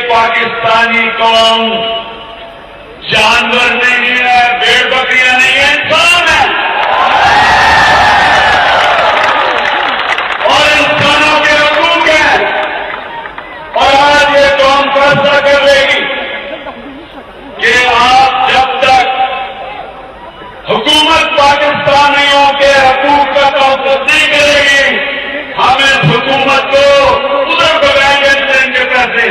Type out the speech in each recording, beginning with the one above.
पाकिस्तानी कौम जानवर नहीं है, भेड़ बकरियां नहीं है, इंसान है। और इंसानों के हकूक हैं। और आज ये कौम फैसला कर लेगी कि आप जब तक हुकूमत पाकिस्तानियों के हकूक का तहफ़्फ़ुज़ नहीं करेगी, हम इस हुकूमत को उधर भगाएंगे, देंगे पैसे।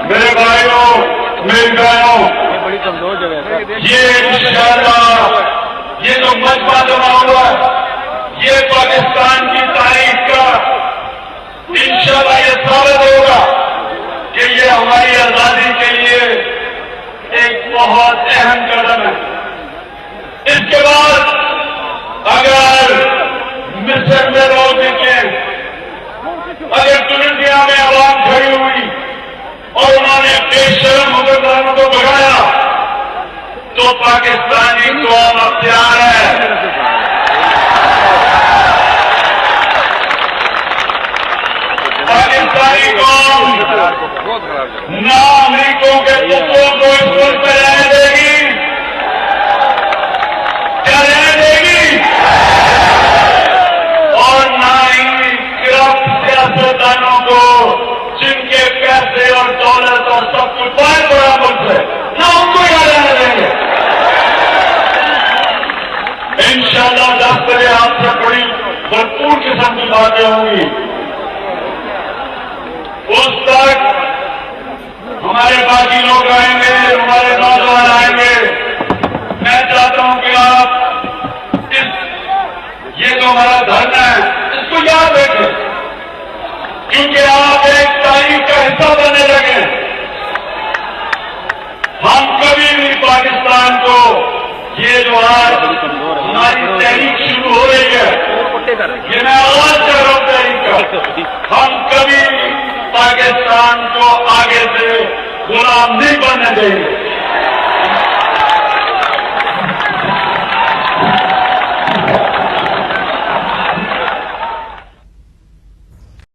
मेरे भाइयों, मेरी बहनों, ये इंशाअल्लाह ये जो मजमा जमा हुआ है, ये पाकिस्तान की तारीख का इंशाअल्लाह ये साबित होगा कि ये हमारी आजादी के लिए एक बहुत अहम कदम है। इसके बाद अगर मिस्र में लोग निकले, अगर तुनिसिया में आवाम खड़ी हुई और उन्होंने बेशर्म हुक्मरानों को भगाया, तो पाकिस्तानी कौम अब तैयार है। पाकिस्तानी कौम ना अमरीकों के पुत्रों को इस मुल्क में रहने देगी, क्या रहने देगी? और ना ही गिरफ्त सियासतदानों को जिनके पैसे और दौलत और सब कुछ बहुत बड़ा मुल्क है, ना उनको यहाँ रहने देंगे। इंशाअल्लाह 10 बजे आपसे बड़ी भरपूर किस्म की बातें होंगी। उस तक हमारे बाकी लोग आएंगे, हमारे नौजवान आएंगे। मैं चाहता हूं कि आप ये जो हमारा धरना है, इसको याद रखें, क्योंकि आप एक तारीख का हिस्सा बनने लगे। हम कभी भी पाकिस्तान को, ये जो आज हमारी तहरीक शुरू हो रही है, ये मैं आवाज कर रहा हूं तहरीक का, हम कभी पाकिस्तान को आगे से गुलाम नहीं बनने देंगे।